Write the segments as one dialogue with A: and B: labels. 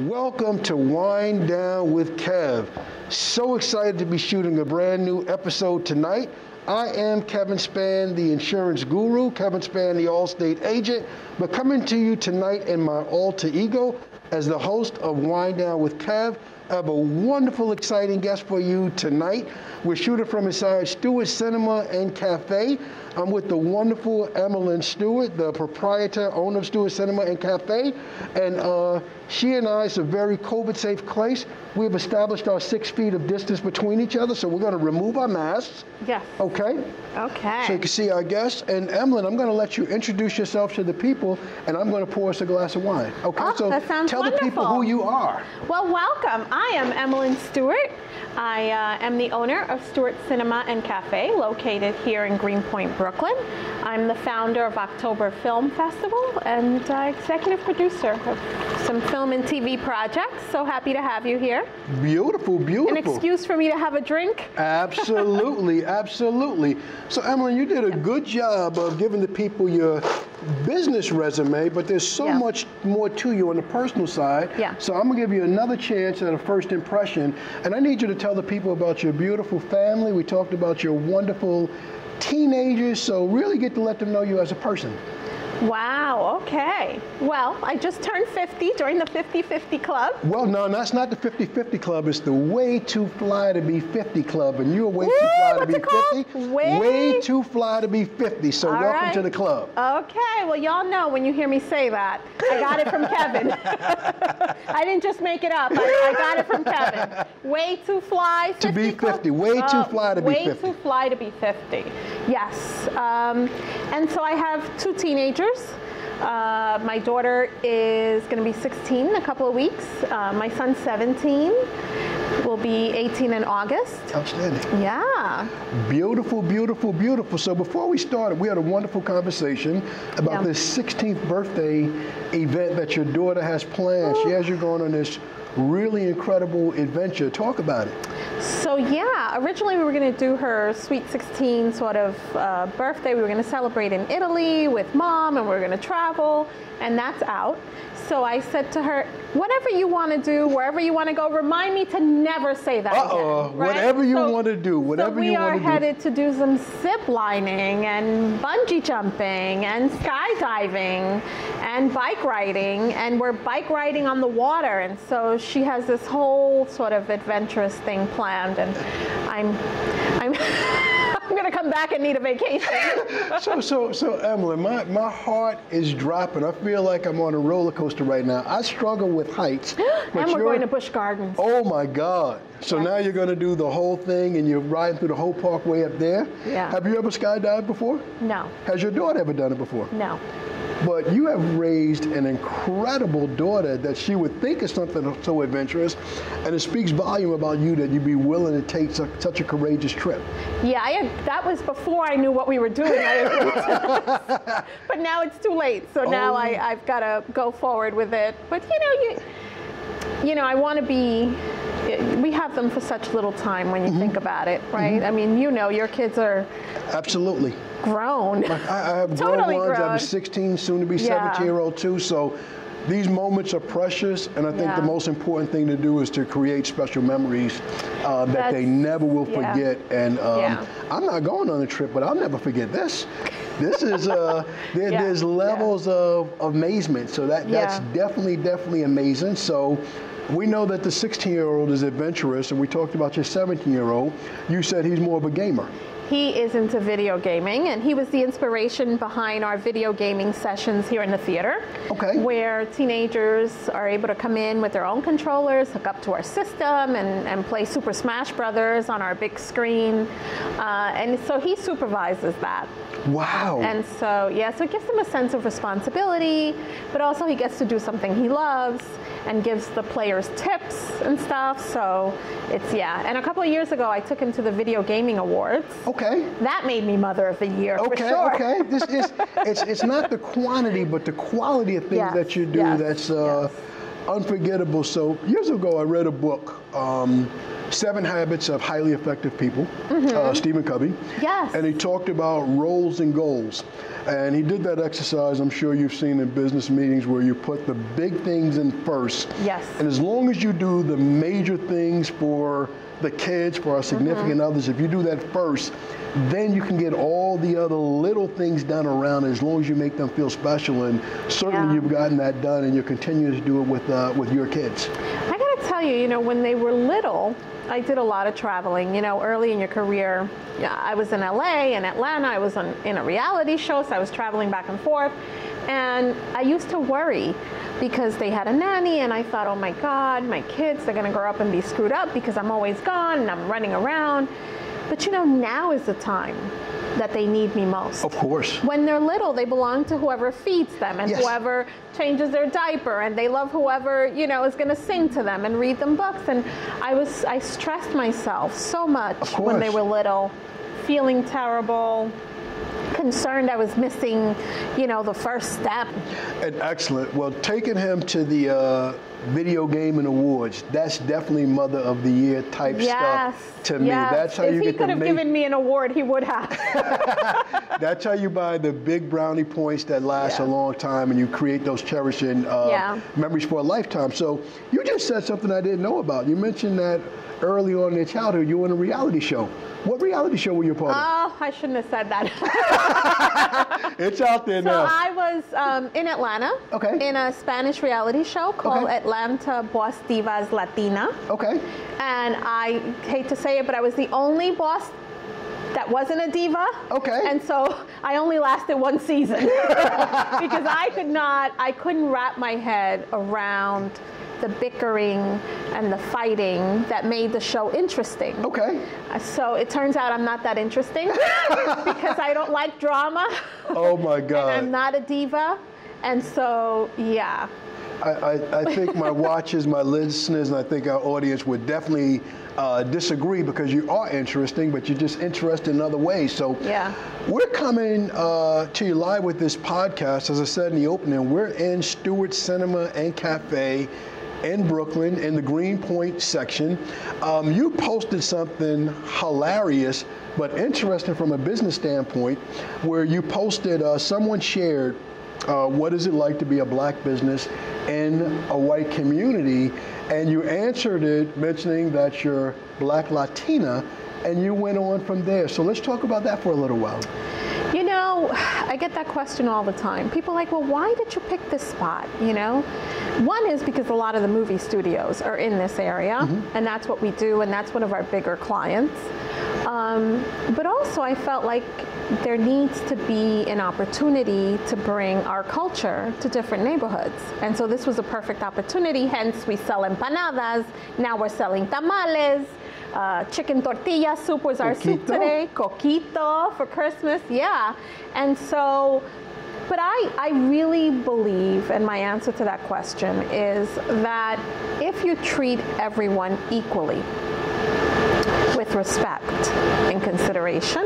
A: Welcome to Wine Down with Kev. So excited to be shooting a brand new episode tonight. I am Kevin Spann, the insurance guru, Kevin Spann, the Allstate agent, but coming to you tonight in my alter ego as the host of Wine Down with Kev. I have a wonderful, exciting guest for you tonight. We're shooting from inside Stuart Cinema and Cafe. I'm with the wonderful Emelyn Stuart, the proprietor, owner of Stuart Cinema and Cafe. And she and I, it's a very COVID-safe place. We've established our 6 feet of distance between each other, so we're going to remove our masks.
B: Yes.
A: Okay?
B: Okay.
A: So you can see our guests. And Emelyn, I'm going to let you introduce yourself to the people, and I'm going to pour us a glass of wine. Okay?
B: Oh,
A: so
B: that sounds
A: tell
B: wonderful.
A: the people who you are.
B: Well, welcome. I am Emelyn Stuart. I am the owner of Stuart Cinema and Cafe, located here in Greenpoint, Brooklyn. I'm the founder of October Film Festival and executive producer of some film and TV projects. So happy to have you here.
A: Beautiful, beautiful.
B: An excuse for me to have a drink?
A: Absolutely, absolutely. So, Emelyn, you did a good job of giving the people your business resume, but there's so much more to you on the personal side.
B: Yeah.
A: So I'm gonna give you another chance at a first impression, and I need you to tell the people about your beautiful family. We talked about your wonderful teenagers, so really get to let them know you as a person.
B: Wow, okay. Well, I just turned 50, joined the 50-50 Club.
A: Well, no, that's not the 50-50 Club. It's the Way Too Fly to Be 50 Club, and you're way too fly to be 50. Way too fly to be 50, so welcome to the club.
B: Okay, well, y'all know when you hear me say that, I got it from Kevin. I didn't just make it up. I got it from Kevin. Way too fly 50
A: to be 50. Way too fly to be 50.
B: Way too fly to be 50. Yes. And so I have 2 teenagers. My daughter is going to be 16 in a couple of weeks. My son's 17. Will be 18 in August.
A: Outstanding.
B: Yeah.
A: Beautiful, beautiful, beautiful. So before we started, we had a wonderful conversation about this 16th birthday event that your daughter has planned. She has you going on this really incredible adventure. Talk about it.
B: So yeah, originally we were going to do her sweet 16 sort of birthday. We were going to celebrate in Italy with mom, and we were going to travel, and that's out. So I said to her, whatever you want to do, wherever you want to go, remind me to never say that again. Right?
A: Whatever you want to do, whatever you want to do.
B: So we are headed to do some zip lining and bungee jumping and skydiving and bike riding, and we're bike riding on the water. And so she has this whole sort of adventurous thing planned, and I'm going to come back and need a vacation.
A: So Emelyn, my heart is dropping. I feel like I'm on a roller coaster right now. I struggle with heights.
B: And we're going to Busch Gardens.
A: Oh my God. So now you're going to do the whole thing, and you're riding through the whole parkway up there?
B: Yeah.
A: Have you ever skydived before?
B: No.
A: Has your daughter ever done it before?
B: No.
A: But you have raised an incredible daughter that she would think is something so adventurous, and it speaks volume about you that you'd be willing to take such a courageous trip.
B: Yeah, that was before I knew what we were doing. But now it's too late, so now I've got to go forward with it. But you know, I want to be. We have them for such little time when you think about it, right? I mean, you know, your kids are
A: absolutely
B: grown.
A: I have
B: totally
A: grown ones.
B: grown.
A: I have a 16, soon to be 17-year-old too. So these moments are precious, and I think the most important thing to do is to create special memories that they never will forget. And I'm not going on a trip, but I'll never forget this. This is there's levels of amazement. So that's definitely amazing. So we know that the 16-year-old is adventurous, and we talked about your 17-year-old. You said he's more of a gamer.
B: He is into video gaming, and he was the inspiration behind our video gaming sessions here in the theater. Okay. Where teenagers are able to come in with their own controllers, hook up to our system, and play Super Smash Brothers on our big screen. And so he supervises that.
A: Wow.
B: And so, so it gives him a sense of responsibility, but also he gets to do something he loves and gives the players tips and stuff. So it's, and a couple of years ago, I took him to the Video Gaming Awards. Okay. That made me Mother of the Year, for sure. Okay, this is, it's not the quantity, but the quality of things that you do that's unforgettable. So years ago, I read a book, 7 Habits of Highly Effective People, Stephen Covey. Yes. And he talked about roles and goals.
A: And he did that exercise I'm sure you've seen in business meetings where you put the big things in first.
B: Yes.
A: And as long as you do the major things for the kids, for our significant others, if you do that first, then you can get all the other little things done around as long as you make them feel special. And certainly you've gotten that done, and you're continuing to do it with your kids.
B: I gotta tell you, when they were little, I did a lot of traveling. Early in your career, I was in LA and Atlanta. I was in a reality show, so I was traveling back and forth. And I used to worry because they had a nanny, and I thought, oh my God, my kids, they're gonna grow up and be screwed up because I'm always gone and I'm running around. But now is the time that they need me most. Of course. When they're little, they belong to whoever feeds them and whoever changes their diaper, and they love whoever, is gonna sing to them and read them books. And I stressed myself so much when they were little, feeling terrible, concerned I was missing, the first step. And excellent. Well, taking him to the video game and awards, that's definitely Mother of the Year type stuff to me. That's how you get the. If he could have given me an award, he would have. That's how you buy the big brownie points that last a long time, and you create those cherishing memories for a lifetime. So you just said something I didn't know about. You mentioned that early on in your childhood, you were in a reality show. What reality show were you part of? Oh, I shouldn't have said that. It's out there now. So I was in Atlanta in a Spanish reality show called Atlanta Boss Divas Latina. Okay. And I hate to say it, but I was the only boss that wasn't a diva. Okay. And so I only lasted one season because I couldn't wrap my head around the bickering and the fighting that made the show interesting. Okay. So it turns out I'm not that interesting because I don't like drama. Oh my God. And I'm not a diva. And so, yeah. I think my watchers, my listeners, and I think our audience would definitely disagree because you are interesting, but you're just interested in other ways. So we're coming to you live with this podcast. As I said in the opening, we're in Stuart Cinema and Cafe in Brooklyn in the Greenpoint section. You posted something hilarious but interesting from a business standpoint where you posted, someone shared, what is it like to be a black business in a white community? And you answered it mentioning that you're Black Latina, and you went on from there. So let's talk about that for a little while. I get that question all the time. People are like, well, why did you pick this spot? One is because a lot of the movie studios are in this area, and that's what we do, and that's one of our bigger clients. But also I felt like there needs to be an opportunity to bring our culture to different neighborhoods. And so this was a perfect opportunity, hence we sell empanadas, now we're selling tamales, chicken tortilla soup was our soup today, coquito for Christmas, And so, but I really believe, and my answer to that question is that if you treat everyone equally, with respect and consideration,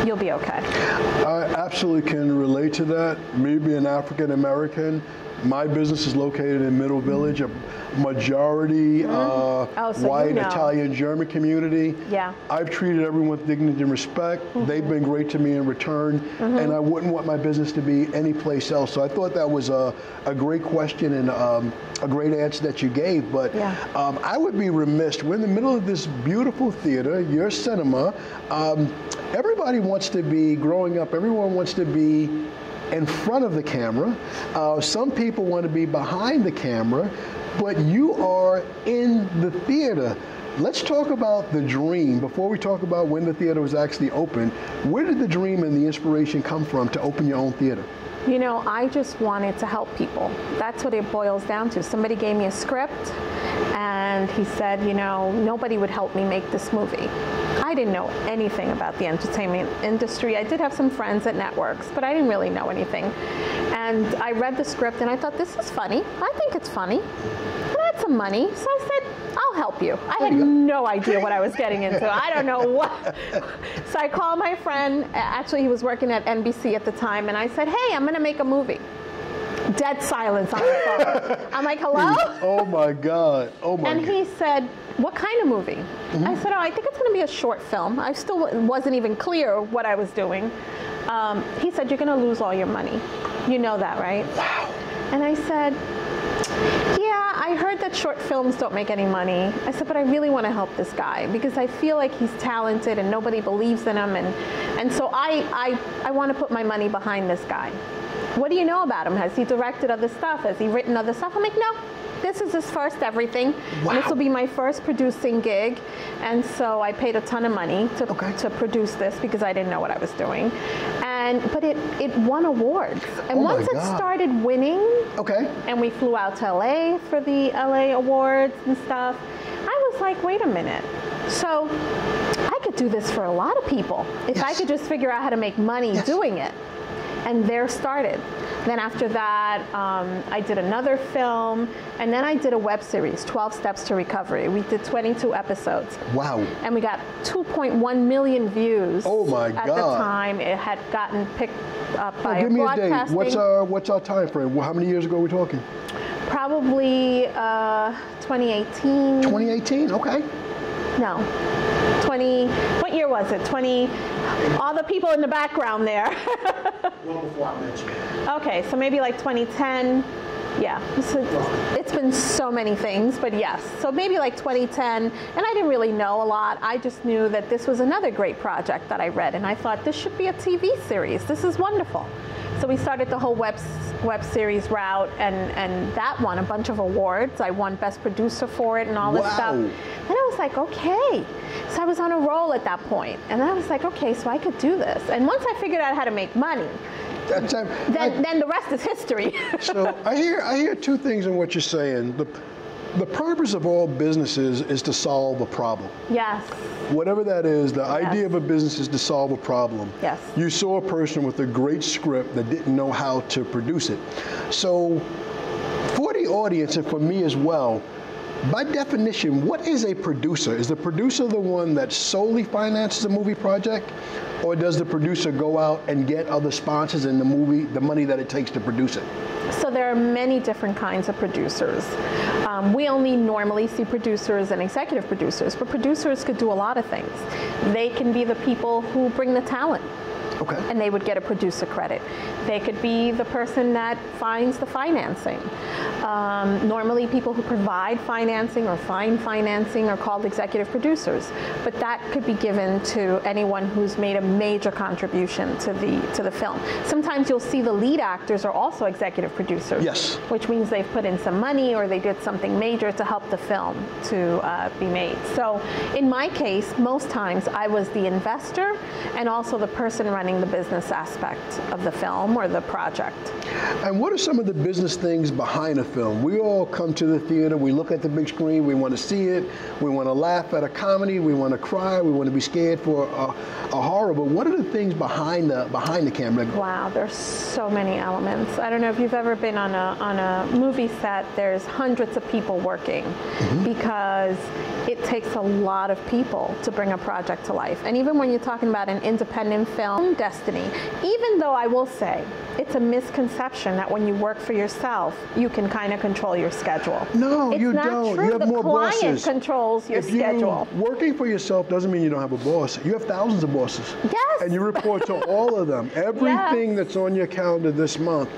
B: you'll be okay. I absolutely can relate to that. Me being African American, my business is located in Middle Village, a majority white, Italian, German community. Yeah. I've treated everyone with dignity and respect. They've been great to me in return, and I wouldn't want my business to be any place else. So I thought that was a great question and a great answer that you gave. But I would be remiss. We're in the middle of this beautiful theater, your cinema. Everybody wants to be, growing up, everyone wants to be in front of the camera. Some people want to be behind the camera, but you are in the theater. Let's talk about the dream. Before we talk about when the theater was actually open, where did the dream and the inspiration come from to open your own theater? I just wanted to help people. That's what it boils down to. Somebody gave me a script and he said, nobody would help me make this movie. I didn't know anything about the entertainment industry. I did have some friends at networks, but I didn't really know anything. And I read the script and I thought, this is funny. I think it's funny. And I had some money, so I said, I'll help you. I had no idea what I was getting into. I don't know what. So I called my friend. Actually, he was working at NBC at the time. And I said, hey, I'm going to make a movie. Dead silence on the phone. I'm like, hello? Oh, my God. Oh, my God. And he said, what kind of movie? I said, I think it's going to be a short film. I still wasn't even clear what I was doing. he said, you're going to lose all your money. You know that, right?
A: Wow.
B: And I said, yeah, I heard that short films don't make any money. I said, but I really want to help this guy because I feel like he's talented and nobody believes in him. And so I want to put my money behind this guy. What do you know about him? Has he directed other stuff? Has he written other stuff? I'm like, no. This is his first everything.
A: Wow.
B: This will be my first producing gig. And so I paid a ton of money to produce this because I didn't know what I was doing. But it won awards. And once it started winning, and we flew out to LA for the LA awards and stuff, I was like, wait a minute. So I could do this for a lot of people if I could just figure out how to make money doing it. And there started. Then after that, I did another film, and then I did a web series, 12 Steps to Recovery. We did 22 episodes.
A: Wow.
B: And we got 2.1 million views.
A: Oh my God.
B: At the time, it had gotten picked up by
A: give me a
B: broadcasting.
A: date. What's our time frame? How many years ago are we talking?
B: Probably 2018.
A: 2018, okay.
B: No. 20, what year was it? 20, all the people in the background there.
C: Well before I met you.
B: Okay, so maybe like 2010. Yeah, it's been so many things, but yes. So maybe like 2010, and I didn't really know a lot. I just knew that this was another great project that I read, and I thought this should be a TV series. This is wonderful. So we started the whole web series route, and that won a bunch of awards. I won Best Producer for it and all this stuff. And I was like, okay. So I was on a roll at that point, and I was like, okay, so I could do this. And once I figured out how to make money, then the rest is history.
A: So I hear two things in what you're saying. The purpose of all businesses is to solve a problem.
B: Yes.
A: Whatever that is, the idea of a business is to solve a problem.
B: Yes.
A: You saw a person with a great script that didn't know how to produce it. So for the audience and for me as well, by definition, what is a producer? Is the producer the one that solely finances a movie project? Or does the producer go out and get other sponsors in the movie, the money that it takes to produce it?
B: So there are many different kinds of producers. We only normally see producers and executive producers, but producers could do a lot of things. They can be the people who bring the talent.
A: Okay.
B: And they would get a producer credit. They could be the person that finds the financing. Normally people who provide financing or find financing are called executive producers, but that could be given to anyone who's made a major contribution to the film. Sometimes you'll see the lead actors are also executive producers.
A: Yes.
B: Which means they've put in some money or they did something major to help the film to be made. So in my case, most times I was the investor and also the person running the business aspect of the film or the project.
A: And what are some of the business things behind a film? We all come to the theater, we look at the big screen, we want to see it, we want to laugh at a comedy, we want to cry, we want to be scared for a horror, but what are the things behind the camera?
B: Wow, there's so many elements. I don't know if you've ever been on a movie set, there's hundreds of people working because it takes a lot of people to bring a project to life. And even when you're talking about an independent film, Destiny, even though I will say it's a misconception that when you work for yourself, you can kind of control your schedule.
A: No, you don't.
B: It's not true.
A: You have more bosses.
B: The client controls your schedule.
A: Working for yourself doesn't mean you don't have a boss. You have thousands of bosses.
B: Yes.
A: And you report to all of them. Everything that's on your calendar this month,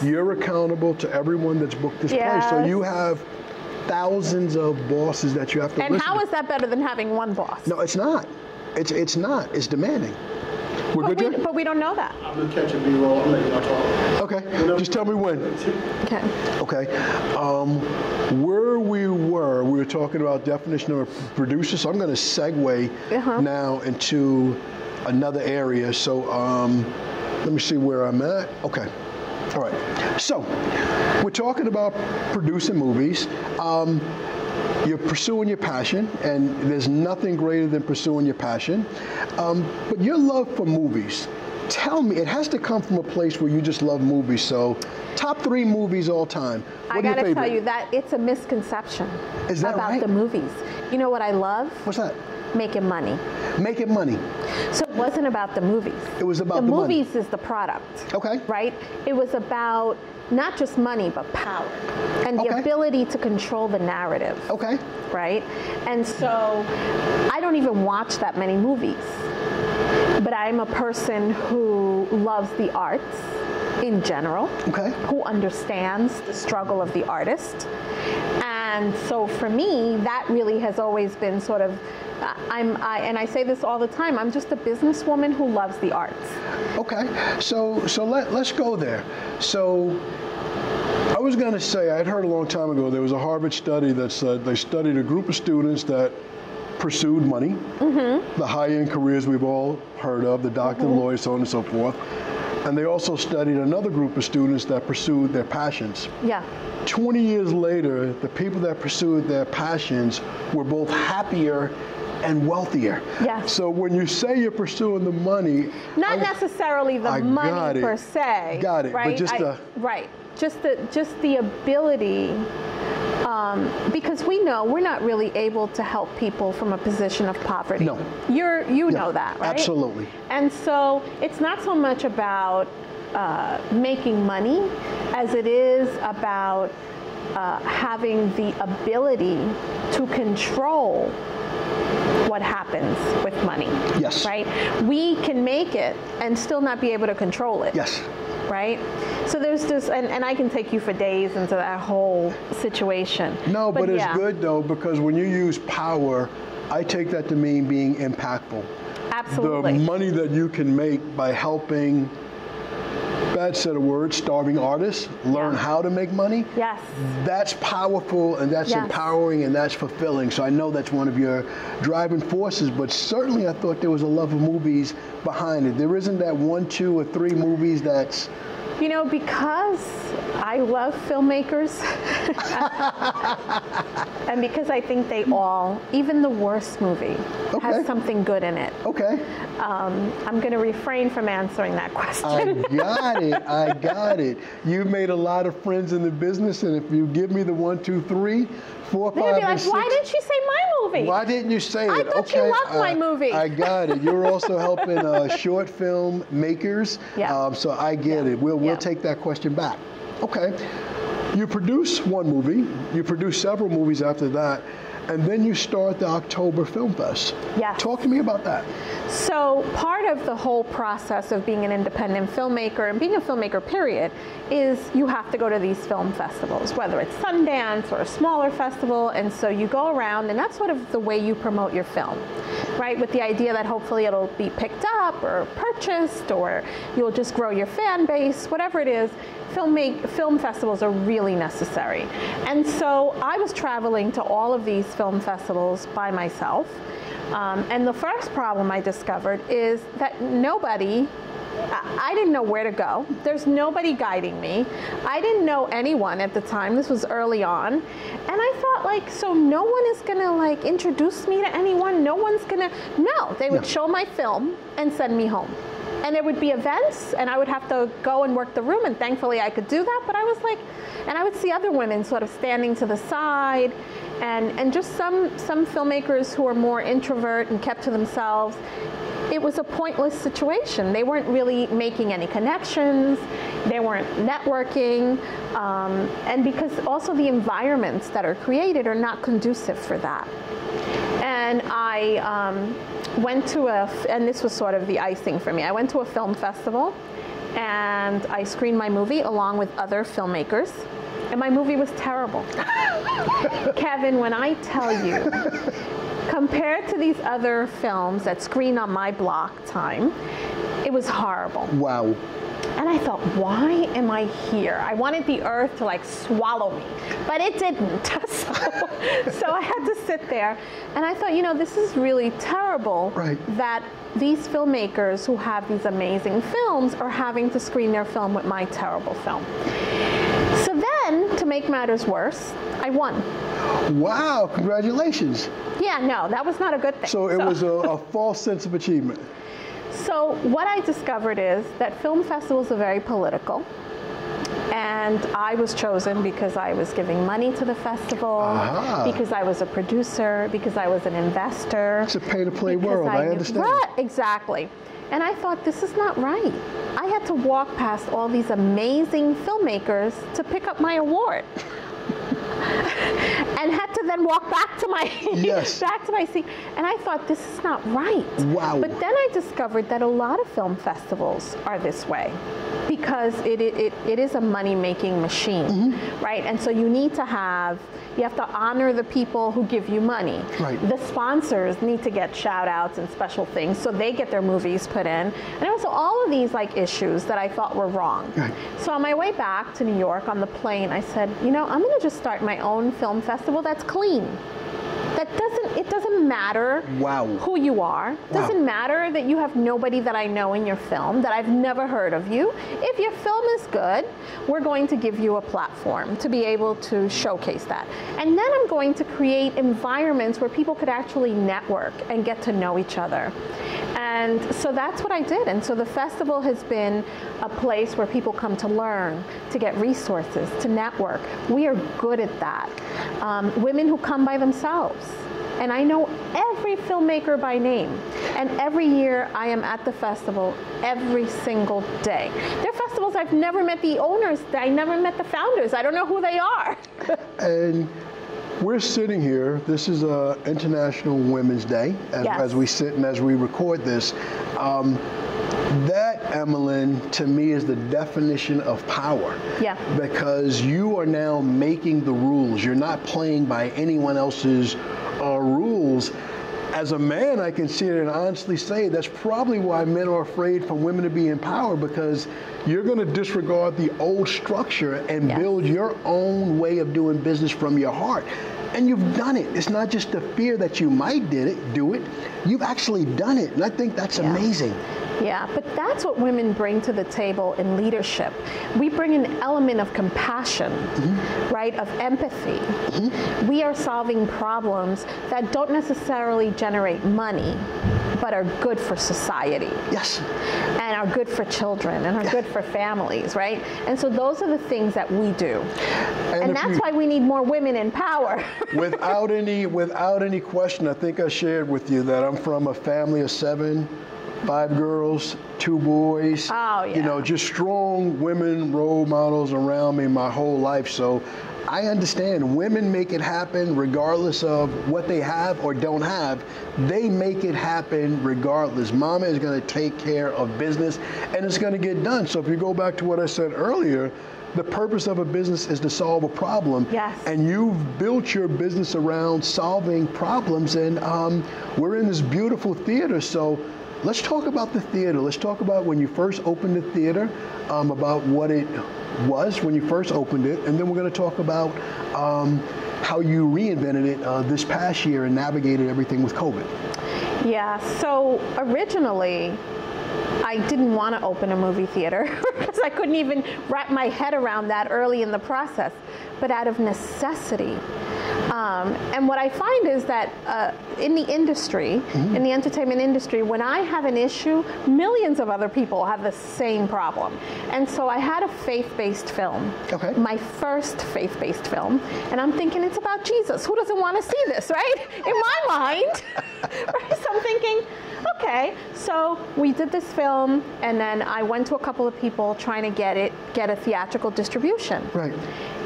A: you're accountable to everyone that's booked this place. So you have thousands of bosses that you have to listen to.
B: And how is that better than having one boss?
A: No, it's not. It's not. It's demanding.
B: But we don't know that.
C: I'm going to catch a B-roll. I'm letting y'all talk.
A: Okay. Just tell me when.
B: Okay.
A: Okay. Where we were talking about definition of a producer, so I'm going to segue now into another area. So let me see where I'm at. Okay. All right. So we're talking about producing movies. You're pursuing your passion, and there's nothing greater than pursuing your passion. But your love for movies, tell me, it has to come from a place where you just love movies. So top 3 movies all time.
B: I got to tell you that it's a misconception about the movies. You know what I love?
A: What's that?
B: Making money.
A: Making money.
B: So it wasn't about the movies.
A: It was about the
B: movies
A: money.
B: is the product.
A: Okay.
B: Right? It was about not just money, but power and the ability to control the narrative.
A: Okay.
B: Right? And so I don't even watch that many movies but I'm a person who loves the arts in general, who understands the struggle of the artist. And so for me, that really has always been sort of, and I say this all the time, I'm just a businesswoman who loves the arts.
A: Okay, so let's go there. So I was going to say, I'd heard a long time ago, there was a Harvard study that said they studied a group of students that pursued money, the high-end careers we've all heard of, the doctor, lawyer, so on and so forth. And they also studied another group of students that pursued their passions.
B: Yeah.
A: 20 years later, the people that pursued their passions were both happier and wealthier.
B: Yes.
A: So when you say you're pursuing the money,
B: not necessarily the money per se.
A: Got it.
B: Right. But just the ability. Because we know we're not really able to help people from a position of poverty.
A: No.
B: You know that, right?
A: Absolutely.
B: And so it's not so much about making money as it is about having the ability to control what happens with money.
A: Yes.
B: Right? We can make it and still not be able to control it.
A: Yes.
B: Right? So there's this, and I can take you for days into that whole situation.
A: No, but it's good though, because when you use power, I take that to mean being impactful.
B: Absolutely.
A: The money that you can make by helping, bad set of words, starving artists learn how to make money.
B: Yes.
A: That's powerful and that's empowering and that's fulfilling. So I know that's one of your driving forces, but certainly I thought there was a love of movies behind it. There isn't that 1, 2, or 3 movies that's...
B: You know, because I love filmmakers, and because I think they all, even the worst movie, has something good in it.
A: Okay.
B: I'm going to refrain from answering that question.
A: I got it. You've made a lot of friends in the business, and if you give me the 1, 2, 3, 4, 5, and 6.
B: Why didn't she say my movie?
A: Why didn't you say it?
B: I thought you loved my movie.
A: I got it. You're also helping short film makers.
B: Yeah.
A: So I get it. We'll take that question back. Okay. You produce one movie. You produce several movies after that. And then you start the October Film Fest.
B: Yes.
A: Talk to me about that.
B: So part of the whole process of being an independent filmmaker and being a filmmaker, period, is you have to go to these film festivals, whether it's Sundance or a smaller festival. And so you go around, and that's sort of the way you promote your film, right? With the idea that hopefully it'll be picked up or purchased, or you'll just grow your fan base, whatever it is. Film festivals are really necessary. And so I was traveling to all of these film festivals by myself. And the first problem I discovered is that I didn't know where to go. There's nobody guiding me. I didn't know anyone at the time. This was early on. And I thought, so no one is gonna introduce me to anyone? No one's gonna, no. They would show my film and send me home. And there would be events, and I would have to go and work the room, and thankfully I could do that, but I was and I would see other women sort of standing to the side, and just some filmmakers who are more introvert and kept to themselves. It was a pointless situation. They weren't really making any connections, they weren't networking, and because also the environments that are created are not conducive for that. And I went to and this was sort of the icing for me. I went to a film festival and I screened my movie along with other filmmakers, and my movie was terrible. Kevin, when I tell you, compared to these other films that screen on my block time, it was horrible.
A: Wow.
B: And I thought, why am I here? I wanted the earth to swallow me, but it didn't. So I had to sit there, and I thought, this is really terrible that these filmmakers who have these amazing films are having to screen their film with my terrible film. So then, to make matters worse, I won.
A: Wow, congratulations.
B: Yeah, no, that was not a good thing.
A: So it was a false sense of achievement.
B: So what I discovered is that film festivals are very political, and I was chosen because I was giving money to the festival, because I was a producer, because I was an investor.
A: It's a pay-to-play world, I understand.
B: Right, exactly. And I thought, this is not right. I had to walk past all these amazing filmmakers to pick up my award. And had to then walk back to my back to my seat. And I thought, this is not right.
A: Wow.
B: But then I discovered that a lot of film festivals are this way, because it is a money-making machine, right? And so you have to honor the people who give you money.
A: Right.
B: The sponsors need to get shout-outs and special things so they get their movies put in. And also all of these like issues that I thought were wrong.
A: Right.
B: So on my way back to New York on the plane, I said, I'm going to just start my own film festival that's clean. It doesn't matter who you are. It doesn't matter that you have nobody that I know in your film, that I've never heard of you. If your film is good, we're going to give you a platform to be able to showcase that. And then I'm going to create environments where people could actually network and get to know each other. And so that's what I did. And so the festival has been a place where people come to learn, to get resources, to network. We are good at that. Women who come by themselves. And I know every filmmaker by name. And every year I am at the festival every single day. There are festivals I've never met the owners, I never met the founders. I don't know who they are.
A: And we're sitting here. This is International Women's Day as we sit and as we record this. That, Emelyn, to me is the definition of power.
B: Yeah.
A: Because you are now making the rules. You're not playing by anyone else's rules. As a man, I can see it and honestly say that's probably why men are afraid for women to be in power, because you're going to disregard the old structure and build your own way of doing business from your heart. And you've done it. It's not just the fear that you might do it. You've actually done it. And I think that's amazing.
B: Yeah, but that's what women bring to the table in leadership. We bring an element of compassion, right, of empathy. We are solving problems that don't necessarily generate money, but are good for society.
A: Yes.
B: And are good for children and are good for families, right? And so those are the things that we do. And that's why we need more women in power.
A: Without any question, I think I shared with you that I'm from a family of 7. 5 girls, 2 boys.
B: Oh, yeah.
A: Just strong women role models around me my whole life. So I understand women make it happen regardless of what they have or don't have. They make it happen regardless. Mama is going to take care of business and it's going to get done. So if you go back to what I said earlier, the purpose of a business is to solve a problem.
B: Yes.
A: And you've built your business around solving problems. And we're in this beautiful theater. So let's talk about the theater. Let's talk about when you first opened the theater, about what it was when you first opened it, and then we're going to talk about how you reinvented it this past year and navigated everything with COVID.
B: Yeah, so originally, I didn't want to open a movie theater because I couldn't even wrap my head around that early in the process, but out of necessity. And what I find is that in the industry, in the entertainment industry, when I have an issue, millions of other people have the same problem. And so I had a faith-based film, my first faith-based film, and I'm thinking it's about Jesus. Who doesn't want to see this, right? In my mind, right? So I'm thinking, okay, so we did this film, and then I went to a couple of people trying to get a theatrical distribution.
A: Right.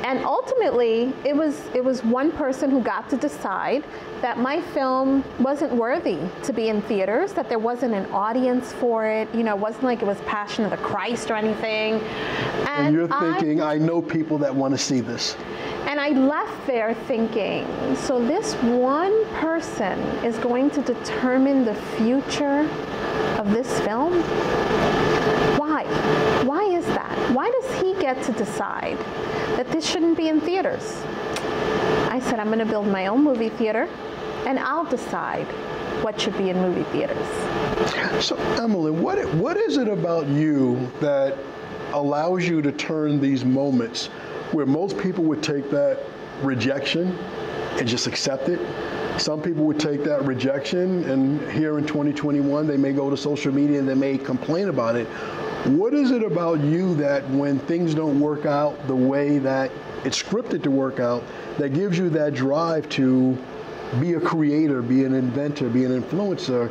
B: And ultimately, it was one person who got to decide that my film wasn't worthy to be in theaters, that there wasn't an audience for it. It wasn't like it was Passion of the Christ or anything.
A: And you're thinking, I know people that want to see this.
B: And I left there thinking, so this one person is going to determine the future of this film? Why? Why is that? Why does he get to decide that this shouldn't be in theaters? I said, I'm going to build my own movie theater, and I'll decide what should be in movie theaters.
A: So, Emelyn, what is it about you that allows you to turn these moments where most people would take that rejection and just accept it? Some people would take that rejection, and here in 2021, they may go to social media and they may complain about it. What is it about you that when things don't work out the way that it's scripted to work out, that gives you that drive to be a creator, be an inventor, be an influencer,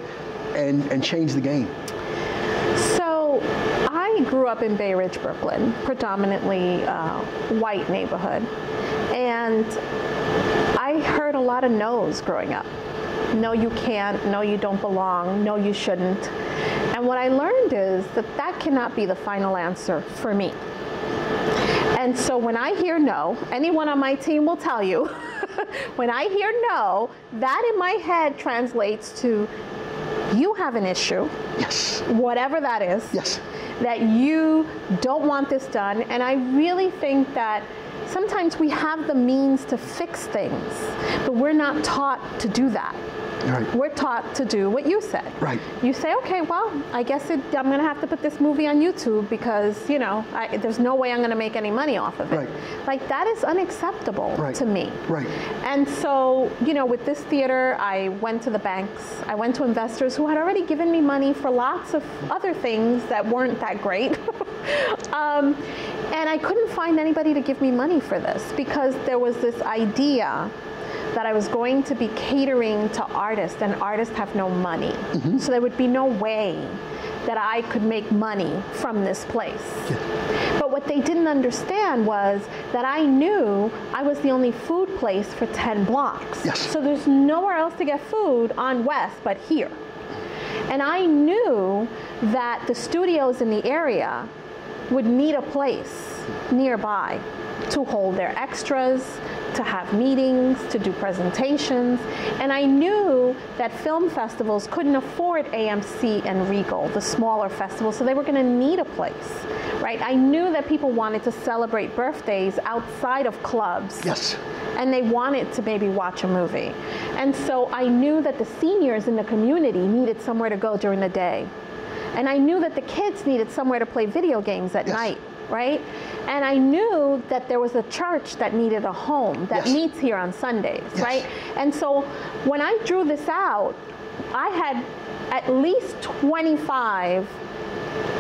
A: and change the game?
B: So I grew up in Bay Ridge, Brooklyn, predominantly white neighborhood. And I heard lot of no's growing up. No, you can't. No, you don't belong. No, you shouldn't. And what I learned is that that cannot be the final answer for me. And so when I hear no, anyone on my team will tell you, when I hear no, that in my head translates to you have an issue.
A: Yes.
B: Whatever that is.
A: Yes.
B: That you don't want this done. And I really think that sometimes we have the means to fix things, but we're not taught to do that.
A: Right.
B: We're taught to do what you said.
A: Right.
B: You say, okay, well, I guess I'm going to have to put this movie on YouTube because, you know, there's no way I'm going to make any money off of it.
A: Right.
B: Like, that is unacceptable to me.
A: Right.
B: And so, you know, with this theater, I went to the banks. I went to investors who had already given me money for lots of other things that weren't that great. And I couldn't find anybody to give me money for this because there was this idea that I was going to be catering to artists, and artists have no money. Mm-hmm. So there would be no way that I could make money from this place. Yeah. But what they didn't understand was that I knew I was the only food place for 10 blocks.
A: Yes.
B: So there's nowhere else to get food on West but here. And I knew that the studios in the area would need a place nearby to hold their extras, to have meetings, to do presentations. And I knew that film festivals couldn't afford AMC and Regal, the smaller festivals, so they were going to need a place, right? I knew that people wanted to celebrate birthdays outside of clubs.
A: Yes.
B: And they wanted to maybe watch a movie. And so I knew that the seniors in the community needed somewhere to go during the day. And I knew that the kids needed somewhere to play video games at night, right? And I knew that there was a church that needed a home that meets here on Sundays, right? And so when I drew this out, I had at least 25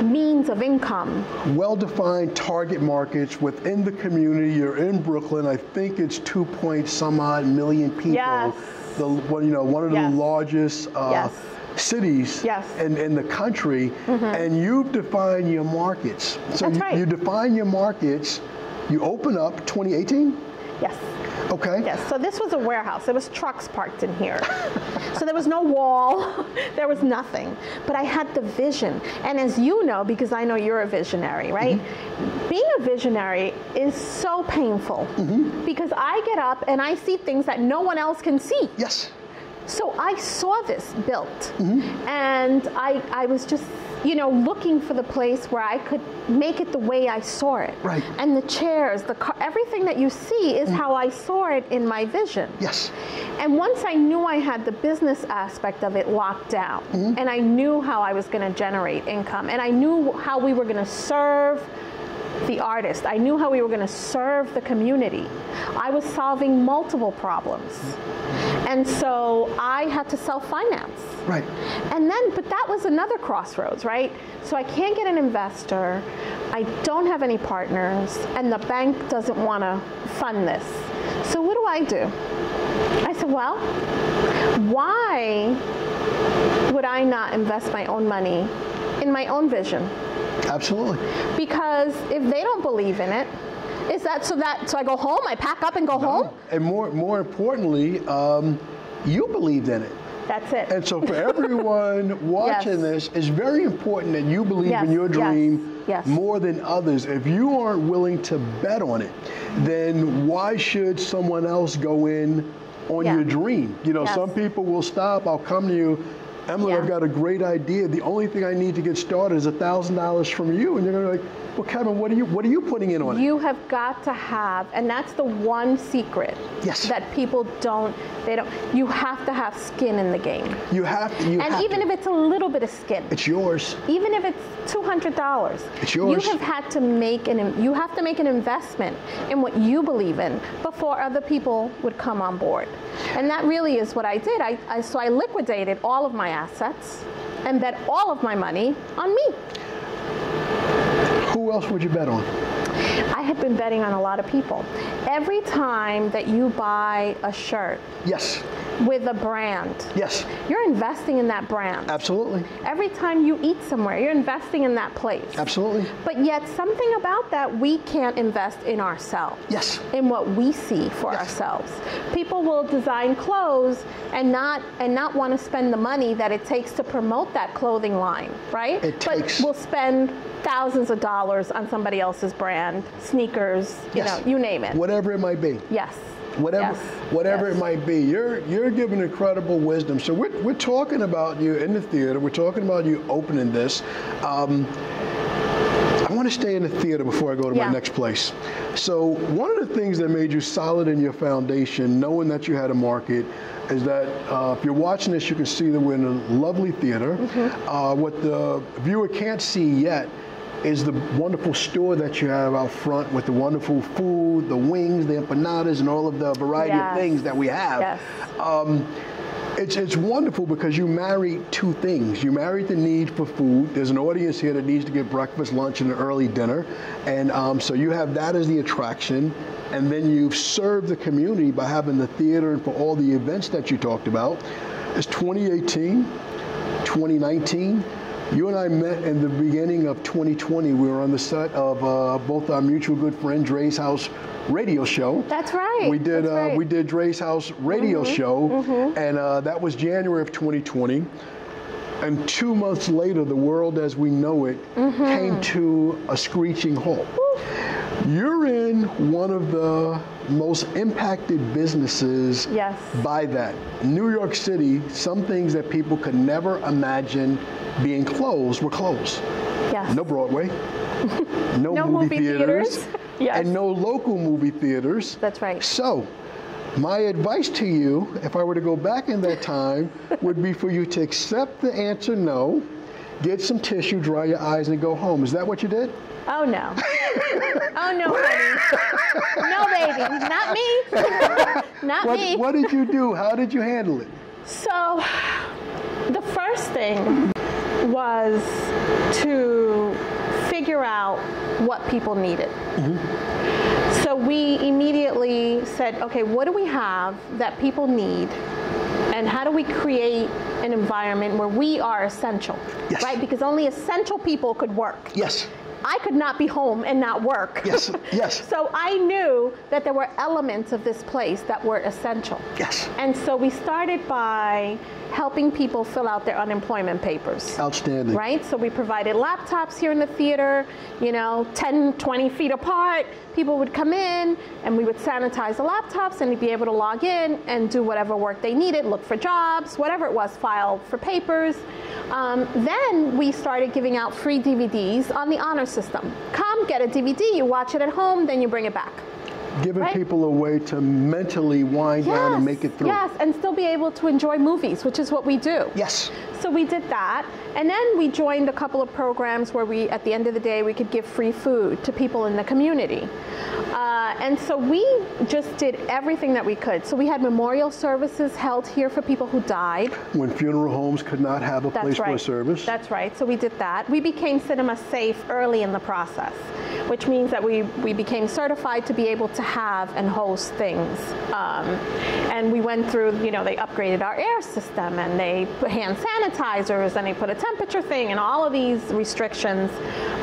B: means of income.
A: Well-defined target markets within the community. You're in Brooklyn. I think it's 2-some-odd million people.
B: Yes.
A: One of the largest cities in the country, and you've defined your markets. So you define your markets. You open up 2018?
B: Yes.
A: Okay.
B: Yes, so this was a warehouse. There was trucks parked in here. So there was no wall, there was nothing. But I had the vision. And as you know, because I know you're a visionary, right? Mm-hmm. Being a visionary is so painful because I get up and I see things that no one else can see.
A: Yes.
B: So I saw this built, and I was just, looking for the place where I could make it the way I saw it. Right. And the chairs, the car, everything that you see is how I saw it in my vision.
A: Yes.
B: And once I knew I had the business aspect of it locked down, and I knew how I was going to generate income, and I knew how we were going to serve the artist, I knew how we were going to serve the community. I was solving multiple problems. And so I had to self-finance. Right. And then, but that was another crossroads, right? So I can't get an investor, I don't have any partners, and the bank doesn't want to fund this. So what do? I said, well, why would I not invest my own money in my own vision?
A: Absolutely.
B: Because if they don't believe in it, so I go home, I pack up and go home?
A: And more importantly, you believed in it.
B: That's it.
A: And so for everyone watching this, it's very important that you believe in your dream more than others. If you aren't willing to bet on it, then why should someone else go in on your dream? Some people will stop, I'll come to you, Emelyn, I've got a great idea. The only thing I need to get started is $1,000 from you. And you're going to be like, well, Kevin, what are you putting in on it?
B: You have got to have, and that's the one secret that people you have to have skin in the game.
A: You have to.
B: And even if it's a little bit of skin.
A: It's yours.
B: Even if it's $200.
A: It's yours.
B: You have had to make an investment in what you believe in before other people would come on board. And that really is what I did. So I liquidated all of my assets and bet all of my money on me.
A: Who else would you bet on?
B: I had been betting on a lot of people. Every time that you buy a shirt, with a brand.
A: Yes.
B: You're investing in that brand.
A: Absolutely.
B: Every time you eat somewhere, you're investing in that place.
A: Absolutely.
B: But yet something about that, we can't invest in ourselves.
A: Yes.
B: In what we see for ourselves. People will design clothes and not want to spend the money that it takes to promote that clothing line, right? But we'll spend thousands of dollars on somebody else's brand, sneakers, you know, you name it.
A: Whatever it might be.
B: Yes.
A: Whatever it might be, you're giving incredible wisdom. So we're talking about you in the theater. We're talking about you opening this. I want to stay in the theater before I go to my next place. So one of the things that made you solid in your foundation, knowing that you had a market, is that if you're watching this, you can see that we're in a lovely theater. What the viewer can't see yet is the wonderful store that you have out front with the wonderful food, the wings, the empanadas, and all of the variety of things that we have. It's wonderful because you married two things. You married the need for food. There's an audience here that needs to get breakfast, lunch, and an early dinner. And so you have that as the attraction. And then you've served the community by having the theater and for all the events that you talked about. It's 2018, 2019. You and I met in the beginning of 2020. We were on the set of both our mutual good friend Dre's House radio show.
B: That's right.
A: We did Dre's House radio show, and that was January of 2020. And 2 months later, the world as we know it came to a screeching halt. You're in one of the most impacted businesses by that. New York City, some things that people could never imagine being closed were closed. No Broadway, no movie theaters. And no local movie theaters.
B: That's right.
A: So, my advice to you, if I were to go back in that time, would be for you to accept the answer no, get some tissue, dry your eyes, and go home. Is that what you did?
B: Oh, no. Oh, no, honey. No, baby. Not me. Not me.
A: What did you do? How did you handle it?
B: So, the first thing was to figure out what people needed. So we immediately said, okay, what do we have that people need? And how do we create an environment where we are essential, right? Because only essential people could work. I could not be home and not work. So I knew that there were elements of this place that were essential. And so we started by helping people fill out their unemployment papers.
A: Outstanding.
B: Right? So we provided laptops here in the theater, you know, 10, 20 feet apart. People would come in and we would sanitize the laptops and they'd be able to log in and do whatever work they needed, look for jobs, whatever it was, file for papers. Then we started giving out free DVDs on the honor system. Come, get a DVD, you watch it at home, then you bring it back.
A: Giving people a way to mentally wind down and make it through.
B: And still be able to enjoy movies, which is what we do. So we did that, and then we joined a couple of programs where we, at the end of the day, we could give free food to people in the community. And so we just did everything that we could. So we had memorial services held here for people who died.
A: When funeral homes could not have a place for a service.
B: That's right, so we did that. We became cinema safe early in the process, which means that we became certified to be able to have and host things. And we went through, you know, they upgraded our air system and they put hand sanitizers and they put a temperature thing and all of these restrictions.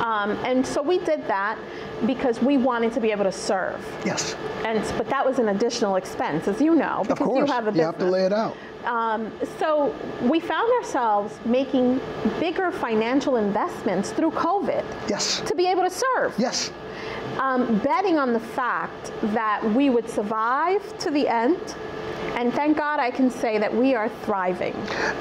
B: And so we did that because we wanted to be able to serve. But that was an additional expense, as you know, because you have a business.
A: You have to lay it out.
B: So we found ourselves making bigger financial investments through COVID to be able to serve. Betting on the fact that we would survive to the end. And thank God I can say that we are thriving.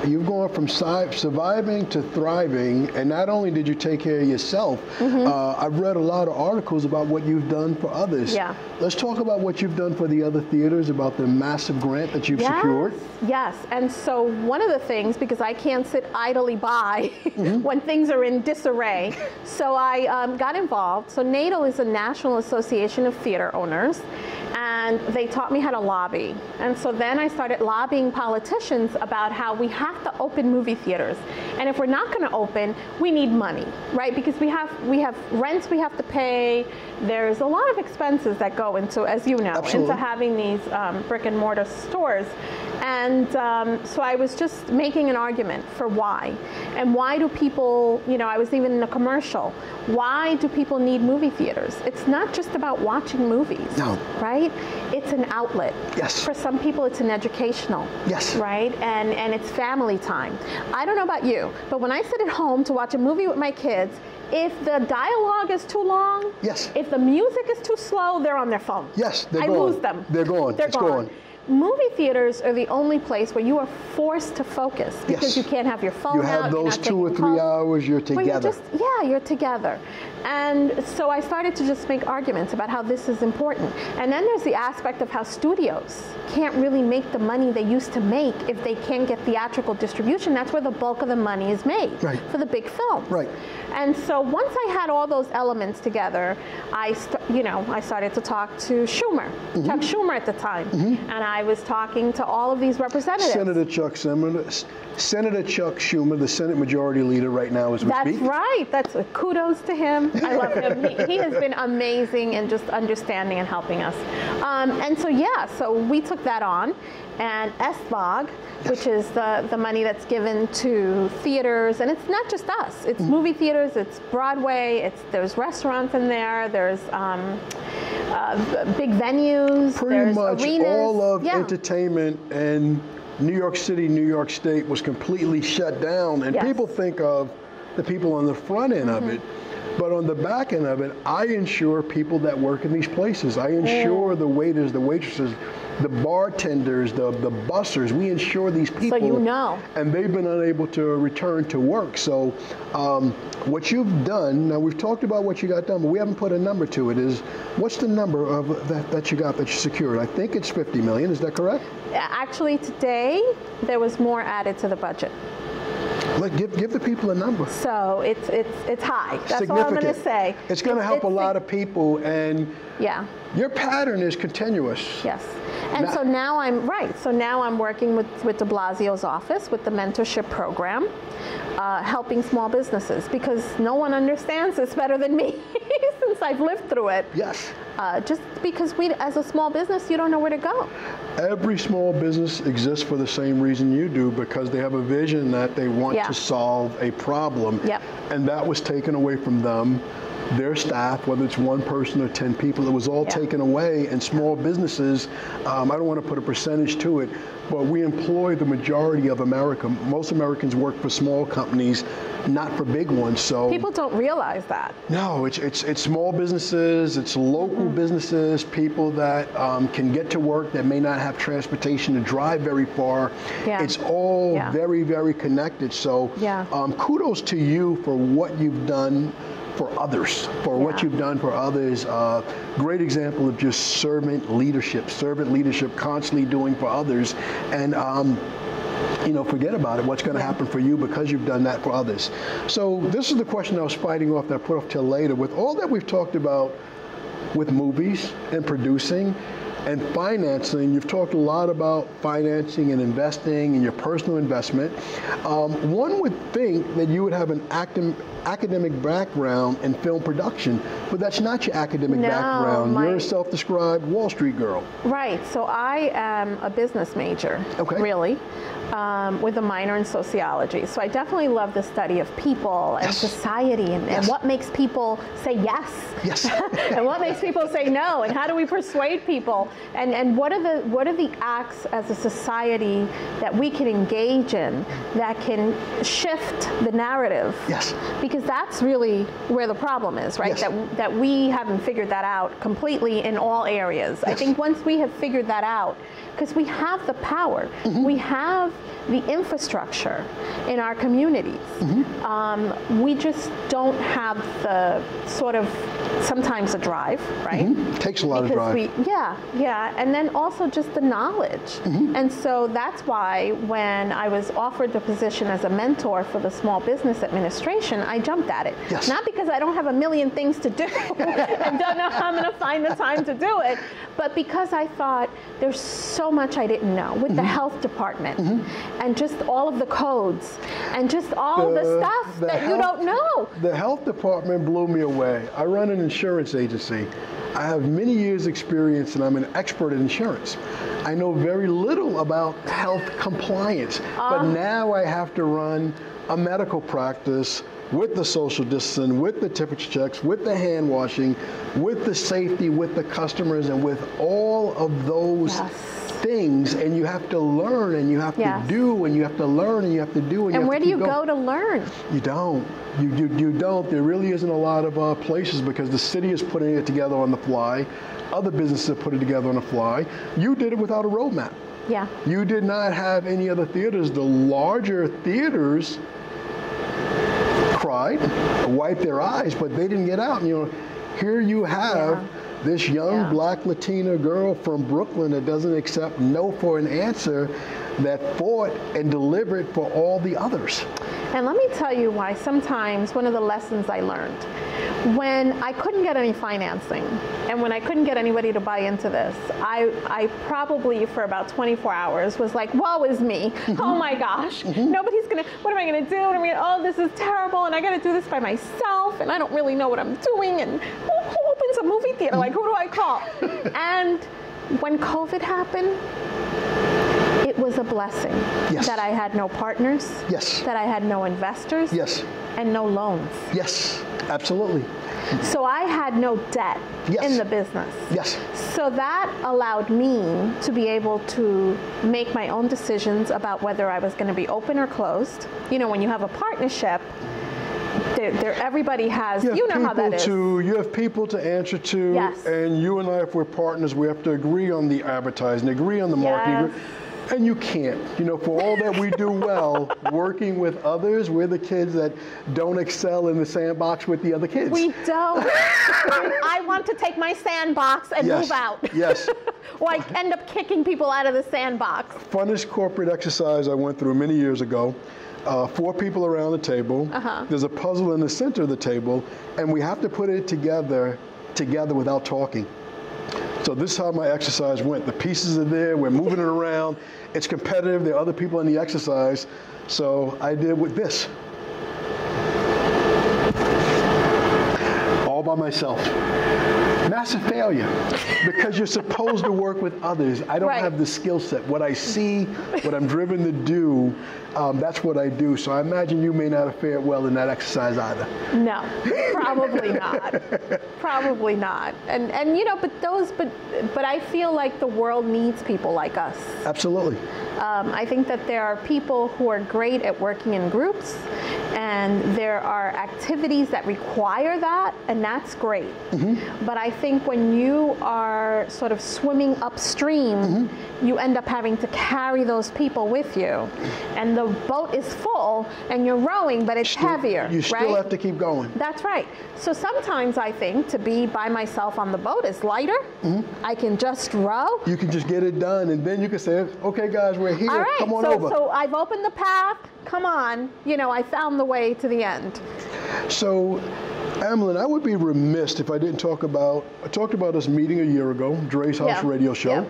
A: You've gone from surviving to thriving, and not only did you take care of yourself, I've read a lot of articles about what you've done for others. Let's talk about what you've done for the other theaters, about the massive grant that you've secured.
B: And so one of the things, because I can't sit idly by when things are in disarray, so I got involved. So NADL is a National Association of Theater Owners, and they taught me how to lobby. And so then I started lobbying politicians about how we have to open movie theaters. And if we're not going to open, we need money, right? Because we have rents we have to pay. There's a lot of expenses that go into, as you know, into having these brick and mortar stores. And so I was just making an argument for why. And why do people, you know, I was even in a commercial. Why do people need movie theaters? It's not just about watching movies, right? It's an outlet.
A: Yes.
B: For some people, it's an educational.
A: Yes.
B: Right? And it's family time. I don't know about you, but when I sit at home to watch a movie with my kids, if the dialogue is too long,
A: yes.
B: If the music is too slow, they're on their phone.
A: Yes, they're
B: I
A: gone.
B: lose them.
A: They're gone.
B: They're gone.
A: Gone.
B: Movie theaters are the only place where you are forced to focus because you can't have your phone out.
A: You have those 2 or 3 hours, you're together.
B: You're together. And so I started to just make arguments about how this is important. And then there's the aspect of how studios can't really make the money they used to make if they can't get theatrical distribution. That's where the bulk of the money is made for the big films.
A: Right.
B: And so once I had all those elements together, I started to talk to Schumer, Chuck Schumer at the time, and I was talking to all of these representatives.
A: Senator Chuck Schumer, the Senate Majority Leader right now as we speak.
B: That's right. That's kudos to him. I love him. He has been amazing in just understanding and helping us. And so we took that on, and SBOG, which is the money that's given to theaters, and it's not just us. It's movie theaters, it's Broadway, there's restaurants in there, there's big venues,
A: Pretty much
B: arenas.
A: all of entertainment and New York City, New York State was completely shut down, and people think of the people on the front end of it. But on the back end of it, I insure people that work in these places. I insure the waiters, the waitresses, the bartenders, the bussers. We insure these people.
B: So you know. And
A: they've been unable to return to work. So what you've done, now we've talked about what you got done, but we haven't put a number to it, is what's the number of that you secured? I think it's $50 million, is that correct?
B: Actually, today, there was more added to the budget.
A: Give the people a number.
B: So it's high. That's all I'm going to say.
A: It's going to help a lot of people, and your pattern is continuous.
B: Yes. And so now I'm working with de Blasio's office with the mentorship program, helping small businesses, because no one understands this better than me since I've lived through it.
A: Yes.
B: Just because as a small business, you don't know where to go.
A: Every small business exists for the same reason you do, because they have a vision that they want to solve a problem.
B: Yep.
A: And that was taken away from them. Their staff, whether it's 1 person or 10 people, it was all taken away. And small businesses, I don't want to put a percentage to it, but we employ the majority of America. Most Americans work for small companies, not for big ones. So
B: people don't realize that.
A: No, it's small businesses, it's local businesses, people that can get to work that may not have transportation to drive very far. Yeah. It's all very, very connected. So kudos to you for what you've done for others, what you've done for others. Great example of just servant leadership, constantly doing for others. And forget about it, what's going to happen for you because you've done that for others. So this is the question I was fighting off that I put off till later. With all that we've talked about with movies and producing and financing, you've talked a lot about financing and investing and your personal investment. One would think that you would have an academic background in film production, but that's not your academic background. You're a self-described Wall Street girl. Right.
B: So I am a business major, really, with a minor in sociology. So I definitely love the study of people and society and what makes people say yes, and what makes people say no, and how do we persuade people, and what are the acts as a society that we can engage in that can shift the narrative.
A: Yes.
B: Because that's really where the problem is, right? Yes. That we haven't figured that out completely in all areas. Yes. I think once we have figured that out, because we have the power, we have the infrastructure in our communities. We just don't have the sort of, sometimes a drive, right?
A: Takes a lot of drive.
B: Yeah, and then also just the knowledge. And so that's why when I was offered the position as a mentor for the Small Business Administration, I jumped at it.
A: Yes.
B: Not because I don't have a million things to do and don't know how I'm going to find the time to do it, but because I thought there's so much I didn't know with the health department and just all of the codes and just all the stuff that you don't know.
A: The health department blew me away. I run an insurance agency. I have many years experience and I'm an expert in insurance. I know very little about health compliance, but now I have to run a medical practice with the social distancing, with the temperature checks, with the hand washing, with the safety, with the customers, and with all of those things, and you have to learn, and you have to do, and you have to learn, and you have to do,
B: and where do you go to learn?
A: You don't. You don't. There really isn't a lot of places because the city is putting it together on the fly. Other businesses have put it together on the fly. You did it without a roadmap.
B: Yeah.
A: You did not have any other theaters. The larger theaters cried, wiped their eyes, but they didn't get out. You know, here you have this young black Latina girl from Brooklyn that doesn't accept no for an answer, that fought and delivered for all the others.
B: And let me tell you why sometimes one of the lessons I learned, when I couldn't get any financing and when I couldn't get anybody to buy into this, I probably for about 24 hours was like, woe is me. Oh my gosh, nobody's gonna, what am I gonna do? Oh, this is terrible and I gotta do this by myself and I don't really know what I'm doing and who opens a movie theater? Like, who do I call? And when COVID happened, it was a blessing that I had no partners, that I had no investors, and no loans.
A: Yes, absolutely.
B: So I had no debt in the business. So that allowed me to be able to make my own decisions about whether I was going to be open or closed. You know, when you have a partnership, everybody has, you know how that is.
A: You have people to answer to, and you and I, if we're partners, we have to agree on the advertising, agree on the marketing. And you can't. You know, for all that we do well, working with others, we're the kids that don't excel in the sandbox with the other kids.
B: We don't. I want to take my sandbox and move out. Or I end up kicking people out of the sandbox.
A: Funnest corporate exercise I went through many years ago. 4 people around the table. There's a puzzle in the center of the table, and we have to put it together without talking. So this is how my exercise went. The pieces are there, we're moving it around. It's competitive, there are other people in the exercise. So I did with this. All by myself. Massive failure, because you're supposed to work with others. I don't have the skill set. What I see, what I'm driven to do, that's what I do. So I imagine you may not have fared well in that exercise either.
B: No, probably not. Probably not. And you know, but I feel like the world needs people like us.
A: Absolutely.
B: I think that there are people who are great at working in groups, and there are activities that require that, and that's great. But I think when you are sort of swimming upstream, you end up having to carry those people with you. And the boat is full, and you're rowing, but it's heavier,
A: You still have to keep going.
B: That's right. So sometimes I think to be by myself on the boat is lighter. I can just row.
A: You can just get it done, and then you can say, okay, guys, we're here.
B: All right,
A: come on over.
B: So I've opened the path. Come on. You know, I found the way to the end.
A: So, Emelyn, I would be remiss if I didn't talk about, I talked about us meeting a year ago, Dre's House radio show.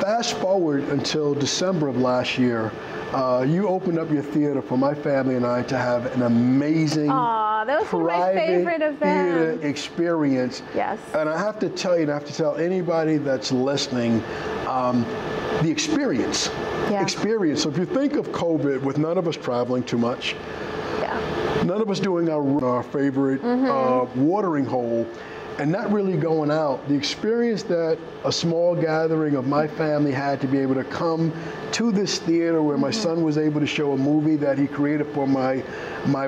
A: Fast forward until December of last year, you opened up your theater for my family and I to have an amazing
B: those were my favorite events.
A: Theater experience. And I have to tell you, and I have to tell anybody that's listening, the experience. So if you think of COVID, with none of us traveling too much, none of us doing our favorite watering hole, and not really going out, the experience that a small gathering of my family had to be able to come to this theater where my son was able to show a movie that he created for my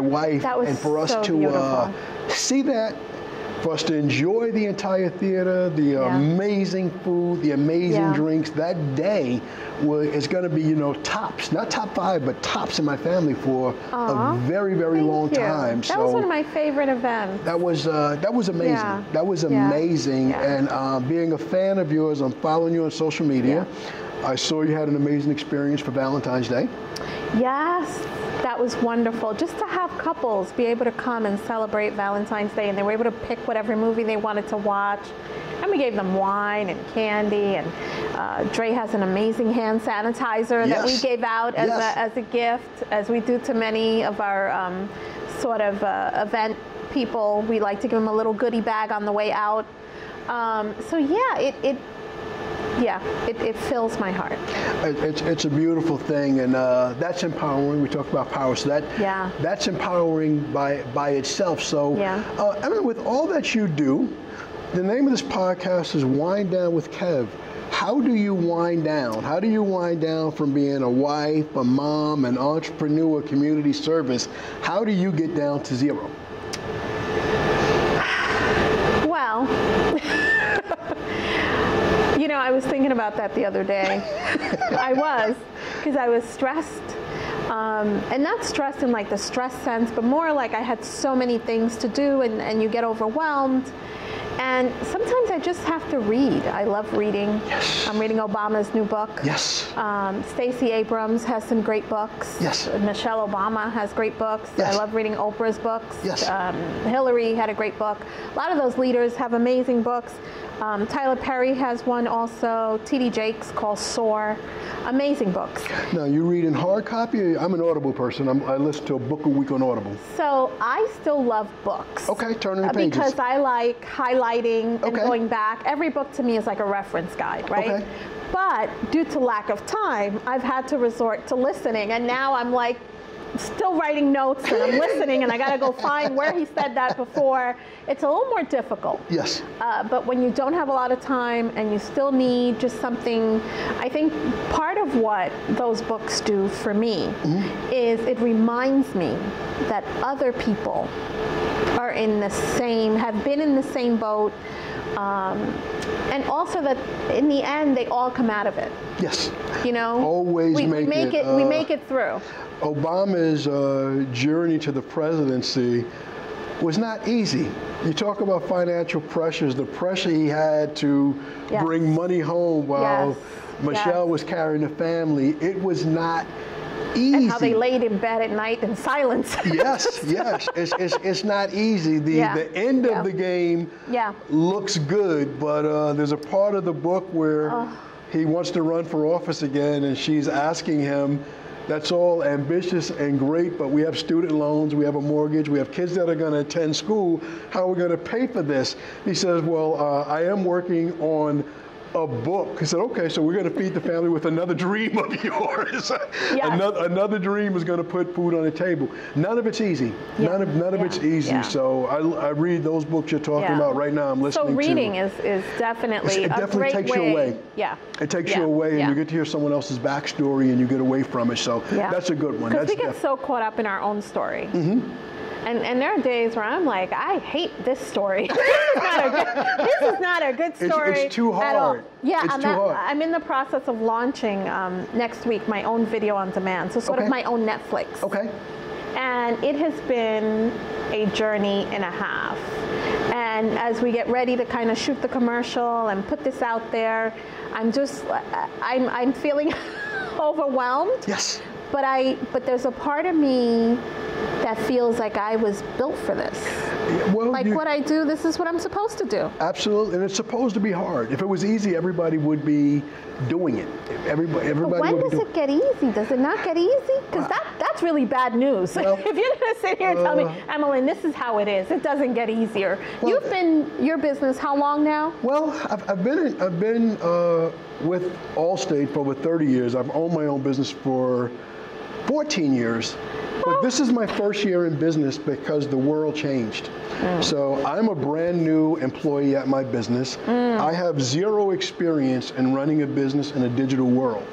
A: wife, and for us to see that for us to enjoy the entire theater, the amazing food, the amazing drinks. That day is going to be, you know, tops, not top 5, but tops in my family for a very, very long time.
B: That was one of my favorite events.
A: That was amazing.
B: Yeah.
A: That was amazing. Yeah. And being a fan of yours, I'm following you on social media. Yeah. I saw you had an amazing experience for Valentine's Day.
B: Yes, that was wonderful. Just to have couples be able to come and celebrate Valentine's Day, and they were able to pick whatever movie they wanted to watch. And we gave them wine and candy, and Dre has an amazing hand sanitizer that we gave out as a gift, as we do to many of our sort of event people. We like to give them a little goodie bag on the way out. So yeah, it fills my heart.
A: It's a beautiful thing, and that's empowering. We talk about power, so that's empowering by itself. So, Emelyn, with all that you do, the name of this podcast is Wine Down with Kev. How do you wind down? How do you wind down from being a wife, a mom, an entrepreneur, community service? How do you get down to 0?
B: Well, you know, I was thinking about that the other day. Because I was stressed. And not stressed in like the stress sense, but more like I had so many things to do, and you get overwhelmed. And sometimes I just have to read. I love reading.
A: Yes.
B: I'm reading Obama's new book.
A: Yes.
B: Stacey Abrams has some great books.
A: Yes.
B: Michelle Obama has great books.
A: Yes.
B: I love reading Oprah's books.
A: Yes.
B: Hillary had a great book. A lot of those leaders have amazing books. Tyler Perry has one also. T.D. Jakes called Soar. Amazing books.
A: Now, you read in hard copy? I'm an Audible person. I listen to a book a week on Audible.
B: So I still love books.
A: Okay, turning the pages.
B: Because I like highlighting and going back. Every book to me is like a reference guide, right?
A: Okay.
B: But due to lack of time, I've had to resort to listening. And now I'm like still writing notes, and I'm listening, and I got to go find where he said that before. It's a little more difficult.
A: Yes.
B: But when you don't have a lot of time and you still need just something, I think part of what those books do for me is it reminds me that other people are in the same, have been in the same boat, and also that in the end they all come out of it.
A: Yes.
B: You know,
A: always
B: we make it through.
A: Obama's journey to the presidency was not easy. You talk about financial pressures, the pressure he had to bring money home while Michelle was carrying the family. It was not easy.
B: And how they laid in bed at night in silence.
A: Yes. It's not easy. The end of the game looks good, but there's a part of the book where he wants to run for office again, and she's asking him, that's all ambitious and great, but we have student loans, we have a mortgage, we have kids that are going to attend school. How are we going to pay for this? He says, well, I am working on a book. He said, okay, so we're going to feed the family with another dream of yours. Another dream is going to put food on the table. None of it's easy. None of it's easy. So I read those books you're talking about right now. I'm listening to.
B: So reading is definitely
A: it definitely takes you away.
B: Yeah.
A: It takes you away, and you get to hear someone else's backstory, and you get away from it. So that's a good one.
B: Because we get so caught up in our own story. And there are days where I'm like, I hate this story. This is not a good story.
A: It's too hard.
B: At all. Yeah,
A: it's too hard.
B: I'm in the process of launching next week my own video on demand, so sort of my own Netflix.
A: Okay.
B: And it has been a journey and a half. And as we get ready to kind of shoot the commercial and put this out there, I'm feeling overwhelmed.
A: Yes.
B: But there's a part of me that feels like I was built for this.
A: Well,
B: what I do, this is what I'm supposed to do.
A: Absolutely, and it's supposed to be hard. If it was easy, everybody would be doing it. Everybody.
B: But when does it get easy? Does it not get easy? Because that's really bad news. Well, if you're going to sit here and tell me, Emelyn, this is how it is. It doesn't get easier. Well, you've been your business how long now?
A: Well, I've been with Allstate for over 30 years. I've owned my own business for 14 years. But this is my first year in business because the world changed. So I'm a brand new employee at my business. I have zero experience in running a business in a digital world.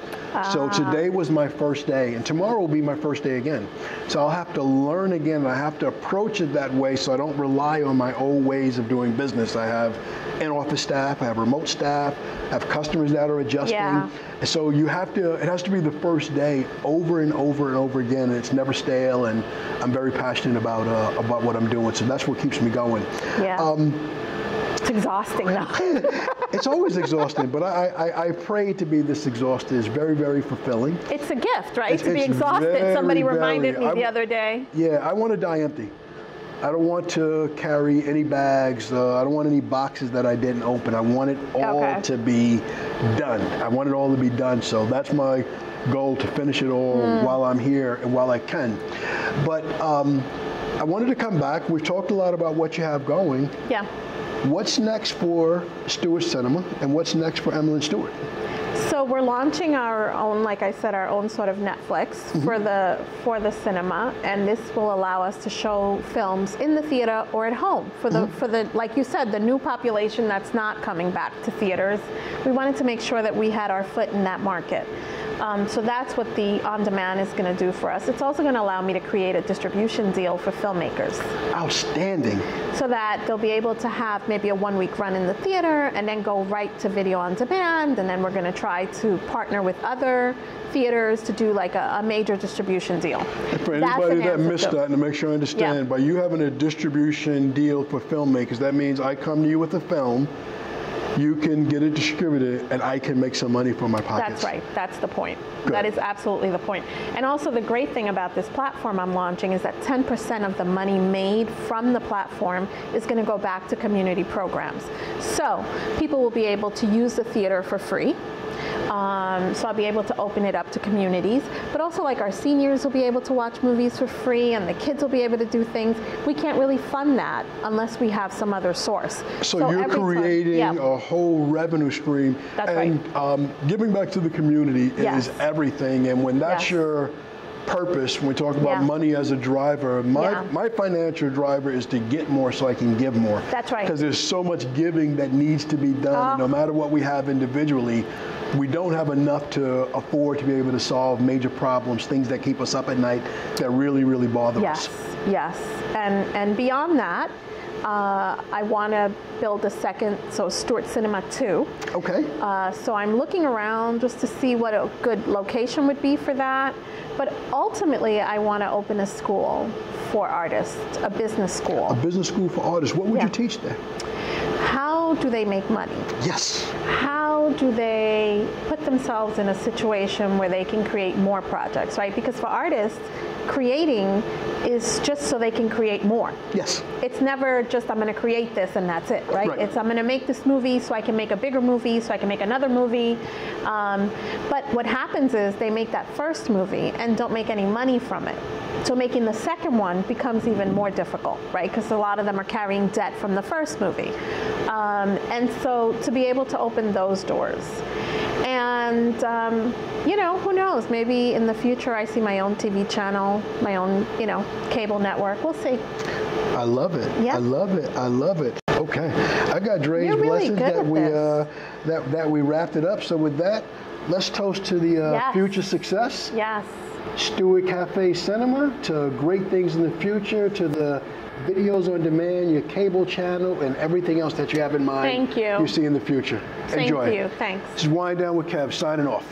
A: So today was my first day, and tomorrow will be my first day again. So I'll have to learn again, and I have to approach it that way so I don't rely on my old ways of doing business. I have in-office staff, I have remote staff, I have customers that are adjusting.
B: Yeah.
A: So you have to, it has to be the first day over and over and over again, and it's never stale, and I'm very passionate about what I'm doing, so that's what keeps me going.
B: Yeah. It's exhausting though.
A: It's always exhausting, but I pray to be this exhausted. It's very, very fulfilling.
B: It's a gift, right? To be
A: It's
B: exhausted.
A: very,
B: Somebody reminded
A: very,
B: me the other day.
A: Yeah, I want to die empty. I don't want to carry any bags. I don't want any boxes that I didn't open. I want it all to be done. I want it all to be done. So that's my goal, to finish it all while I'm here and while I can. But I wanted to come back. We've talked a lot about what you have going.
B: Yeah.
A: What's next for Stuart Cinema, and what's next for Emelyn Stuart?
B: So we're launching our own, like I said, our own sort of Netflix for the cinema, and this will allow us to show films in the theater or at home for the like you said, the new population that's not coming back to theaters. We wanted to make sure that we had our foot in that market. So that's what the on-demand is going to do for us. It's also going to allow me to create a distribution deal for filmmakers.
A: Outstanding.
B: So that they'll be able to have maybe a one-week run in the theater and then go right to video on demand, and then we're going to try to partner with other theaters to do like a major distribution deal.
A: And for anybody that missed that, and to make sure I understand, by you having a distribution deal for filmmakers, that means I come to you with a film, you can get it distributed, and I can make some money from my pockets.
B: That's right. That's the point.
A: Good.
B: That is absolutely the point. And also the great thing about this platform I'm launching is that 10% of the money made from the platform is going to go back to community programs. So people will be able to use the theater for free. So I'll be able to open it up to communities, but also like our seniors will be able to watch movies for free, and the kids will be able to do things. We can't really fund that unless we have some other source.
A: So you're creating a whole revenue stream.
B: That's
A: right. Giving back to the community is everything, and when that's your purpose, when we talk about money as a driver, my financial driver is to get more so I can give more.
B: That's right.
A: Because there's so much giving that needs to be done. No matter what we have individually, we don't have enough to afford to be able to solve major problems, things that keep us up at night that really, really bother us.
B: Yes, and beyond that, I want to build a second, so Stuart Cinema 2.
A: Okay.
B: So I'm looking around just to see what a good location would be for that. But ultimately, I want to open a school for artists, a business school.
A: A business school for artists. What would you teach there?
B: How do they make money?
A: Yes.
B: How do they put themselves in a situation where they can create more projects, right? Because for artists, creating is just so they can create more.
A: Yes.
B: It's never just I'm going to create this and that's it, right? It's I'm going to make this movie so I can make a bigger movie, so I can make another movie. But what happens is they make that first movie and don't make any money from it. So making the second one becomes even more difficult, right? Because a lot of them are carrying debt from the first movie. And so to be able to open those doors. And, you know, who knows? Maybe in the future I see my own TV channel, my own, you know, cable network. We'll see.
A: I love it.
B: Yeah.
A: I love it. I love it. Okay. I got Dre's
B: really
A: blessings that we wrapped it up. So with that, let's toast to the future success.
B: Yes.
A: Stuart Cafe Cinema, to great things in the future, to the videos on demand, your cable channel, and everything else that you have in mind.
B: Thank you.
A: You see in the future.
B: Enjoy.
A: Thank
B: you. Thanks.
A: This is Wine Down with Kev, signing off.